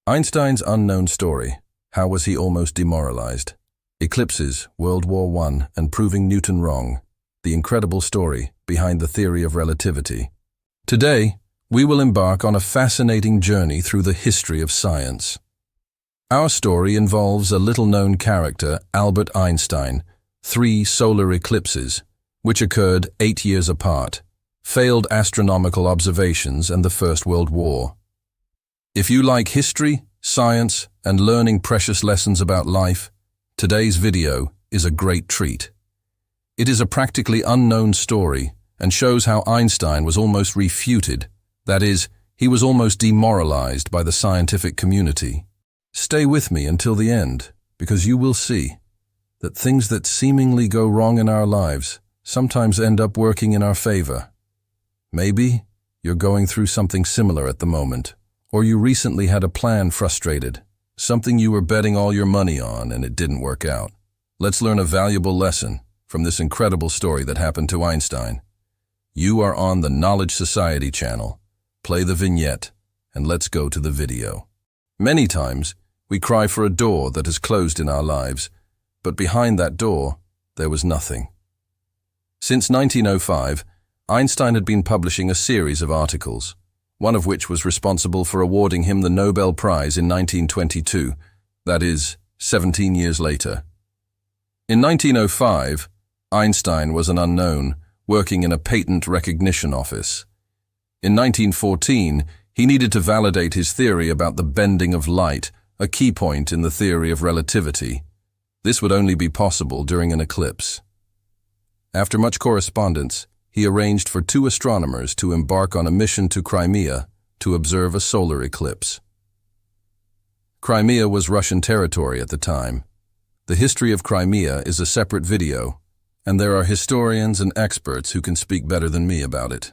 Einstein's unknown story. How was he almost demoralized? Eclipses, World War I, and proving Newton wrong. The incredible story behind the theory of relativity. Today, we will embark on a fascinating journey through the history of science. Our story involves a little-known character, Albert Einstein, 3 solar eclipses, which occurred 8 years apart, failed astronomical observations, and the First World War. If you like history, science, and learning precious lessons about life, today's video is a great treat. It is a practically unknown story and shows how Einstein was almost refuted, that is, he was almost demoralized by the scientific community. Stay with me until the end, because you will see that things that seemingly go wrong in our lives sometimes end up working in our favor. Maybe you're going through something similar at the moment, or you recently had a plan frustrated, something you were betting all your money on and it didn't work out. Let's learn a valuable lesson from this incredible story that happened to Einstein. You are on the Knowledge Society channel. Play the vignette, and let's go to the video. Many times, we cry for a door that is closed in our lives, but behind that door, there was nothing. Since 1905, Einstein had been publishing a series of articles, one of which was responsible for awarding him the Nobel Prize in 1922, that is, 17 years later. In 1905, Einstein was an unknown, working in a patent recognition office. In 1914, he needed to validate his theory about the bending of light, a key point in the theory of relativity. This would only be possible during an eclipse. After much correspondence, he arranged for 2 astronomers to embark on a mission to Crimea to observe a solar eclipse. Crimea was Russian territory at the time. The history of Crimea is a separate video, and there are historians and experts who can speak better than me about it.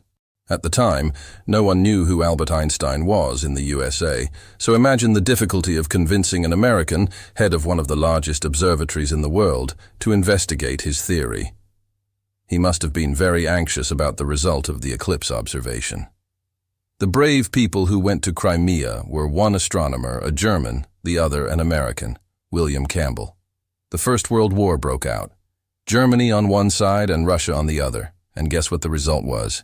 At the time, no one knew who Albert Einstein was in the USA, so imagine the difficulty of convincing an American, head of one of the largest observatories in the world, to investigate his theory. He must have been very anxious about the result of the eclipse observation. The brave people who went to Crimea were one astronomer, a German, the other an American, William Campbell. The First World War broke out. Germany on one side and Russia on the other, and guess what the result was?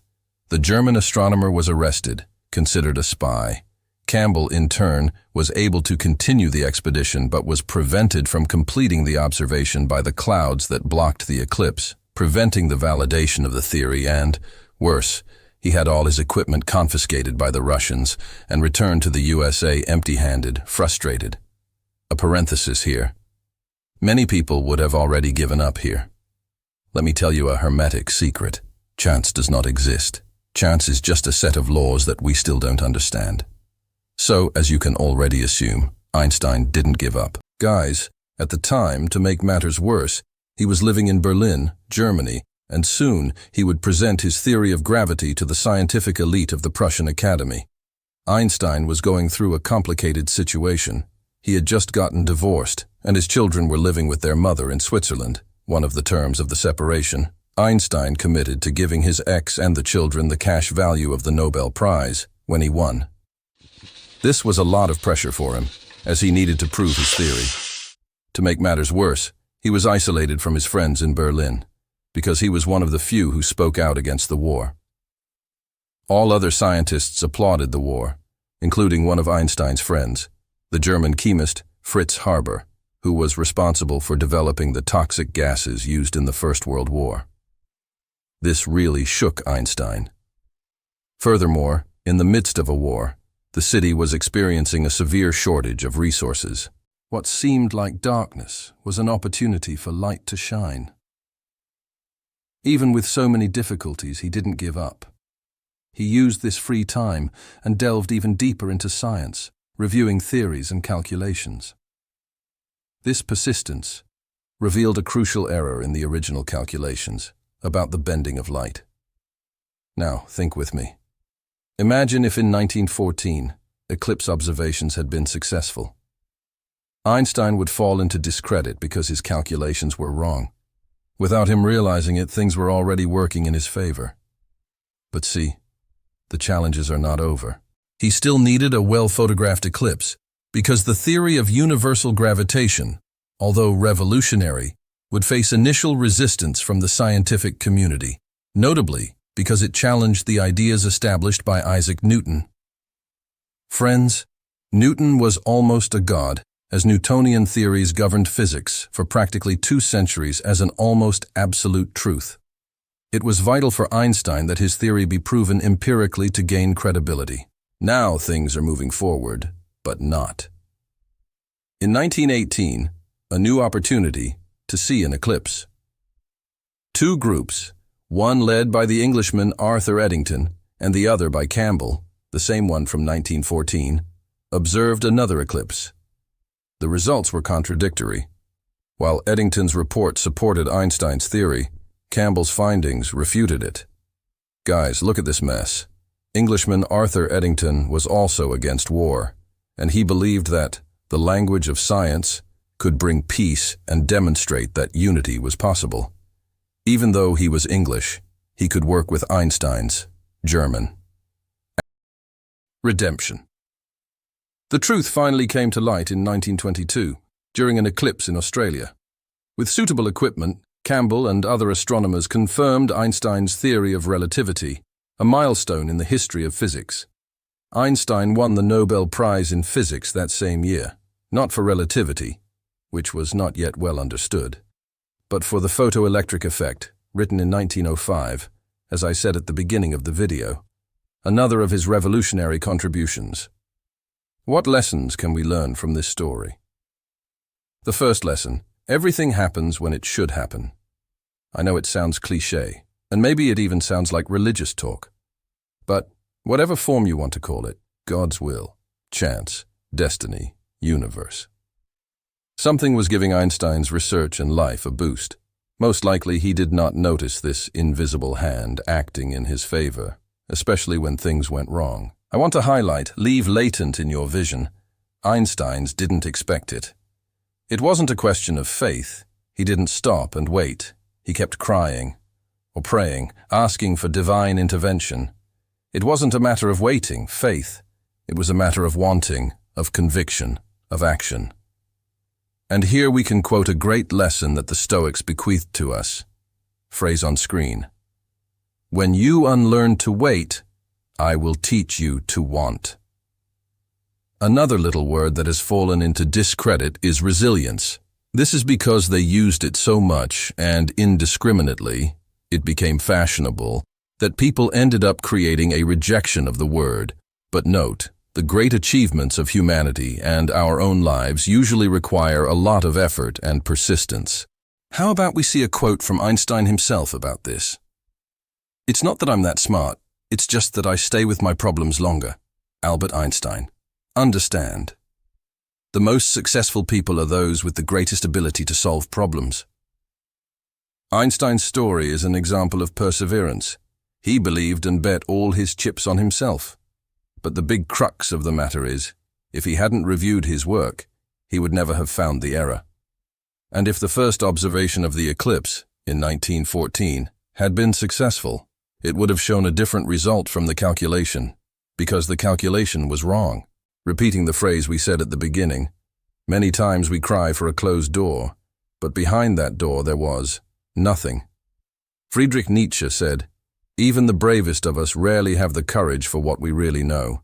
The German astronomer was arrested, considered a spy. Campbell, in turn, was able to continue the expedition but was prevented from completing the observation by the clouds that blocked the eclipse, preventing the validation of the theory and, worse, he had all his equipment confiscated by the Russians and returned to the USA empty-handed, frustrated. A parenthesis here. Many people would have already given up here. Let me tell you a hermetic secret. Chance does not exist. Chance is just a set of laws that we still don't understand. So, as you can already assume, Einstein didn't give up. Guys, at the time, to make matters worse, he was living in Berlin, Germany, and soon he would present his theory of gravity to the scientific elite of the Prussian Academy. Einstein was going through a complicated situation. He had just gotten divorced, and his children were living with their mother in Switzerland, one of the terms of the separation. Einstein committed to giving his ex and the children the cash value of the Nobel Prize when he won. This was a lot of pressure for him, as he needed to prove his theory. To make matters worse, he was isolated from his friends in Berlin, because he was one of the few who spoke out against the war. All other scientists applauded the war, including one of Einstein's friends, the German chemist Fritz Haber, who was responsible for developing the toxic gases used in the First World War. This really shook Einstein. Furthermore, in the midst of a war, the city was experiencing a severe shortage of resources. What seemed like darkness was an opportunity for light to shine. Even with so many difficulties, he didn't give up. He used this free time and delved even deeper into science, reviewing theories and calculations. This persistence revealed a crucial error in the original calculations about the bending of light. Now, think with me. Imagine if in 1914, eclipse observations had been successful. Einstein would fall into discredit because his calculations were wrong. Without him realizing it, things were already working in his favor. But see, the challenges are not over. He still needed a well-photographed eclipse, Because the theory of universal gravitation, although revolutionary, would face initial resistance from the scientific community, notably because it challenged the ideas established by Isaac Newton. Friends, Newton was almost a god, as Newtonian theories governed physics for practically 2 centuries as an almost absolute truth. It was vital for Einstein that his theory be proven empirically to gain credibility. Now things are moving forward, but not. In 1918, a new opportunity to see an eclipse. 2 groups, one led by the Englishman Arthur Eddington and the other by Campbell, the same one from 1914, observed another eclipse. The results were contradictory. While Eddington's report supported Einstein's theory, Campbell's findings refuted it. Guys, look at this mess. Englishman Arthur Eddington was also against war, and he believed that the language of science could bring peace and demonstrate that unity was possible. Even though he was English, he could work with Einstein's German. Redemption. The truth finally came to light in 1922, during an eclipse in Australia. With suitable equipment, Campbell and other astronomers confirmed Einstein's theory of relativity, a milestone in the history of physics. Einstein won the Nobel Prize in Physics that same year, not for relativity, which was not yet well understood, but for the photoelectric effect, written in 1905, as I said at the beginning of the video, another of his revolutionary contributions. What lessons can we learn from this story? The first lesson: everything happens when it should happen. I know it sounds cliché, and maybe it even sounds like religious talk. But whatever form you want to call it, God's will, chance, destiny, universe. Something was giving Einstein's research and life a boost. Most likely he did not notice this invisible hand acting in his favor, especially when things went wrong. I want to highlight, leave latent in your vision, Einstein's didn't expect it. It wasn't a question of faith. He didn't stop and wait. He kept crying, or praying, asking for divine intervention. It wasn't a matter of waiting, faith. It was a matter of wanting, of conviction, of action. And here we can quote a great lesson that the Stoics bequeathed to us. Phrase on screen. When you unlearn to wait, I will teach you to want. Another little word that has fallen into discredit is resilience. This is because they used it so much and indiscriminately, it became fashionable, that people ended up creating a rejection of the word. But note, the great achievements of humanity and our own lives usually require a lot of effort and persistence. How about we see a quote from Einstein himself about this? It's not that I'm that smart, it's just that I stay with my problems longer. Albert Einstein. Understand. The most successful people are those with the greatest ability to solve problems. Einstein's story is an example of perseverance. He believed and bet all his chips on himself. But the big crux of the matter is, if he hadn't reviewed his work, he would never have found the error. And if the first observation of the eclipse, in 1914, had been successful, it would have shown a different result from the calculation, because the calculation was wrong. Repeating the phrase we said at the beginning, many times we cry for a closed door, but behind that door there was nothing. Friedrich Nietzsche said, even the bravest of us rarely have the courage for what we really know.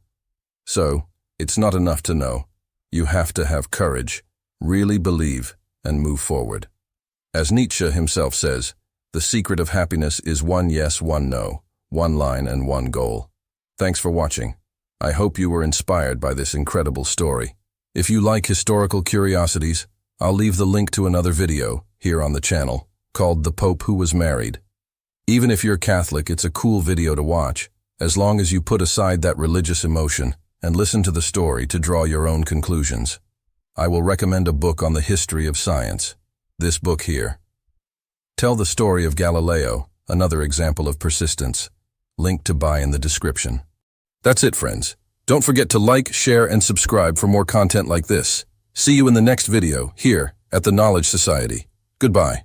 So, it's not enough to know. You have to have courage, really believe, and move forward. As Nietzsche himself says, the secret of happiness is one yes, one no, one line and one goal. Thanks for watching. I hope you were inspired by this incredible story. If you like historical curiosities, I'll leave the link to another video here on the channel called The Pope Who Was Married. Even if you're Catholic, it's a cool video to watch, as long as you put aside that religious emotion and listen to the story to draw your own conclusions. I will recommend a book on the history of science. This book here. Tell the Story of Galileo, another example of persistence. Link to buy in the description. That's it, friends. Don't forget to like, share, and subscribe for more content like this. See you in the next video, here at the Knowledge Society. Goodbye.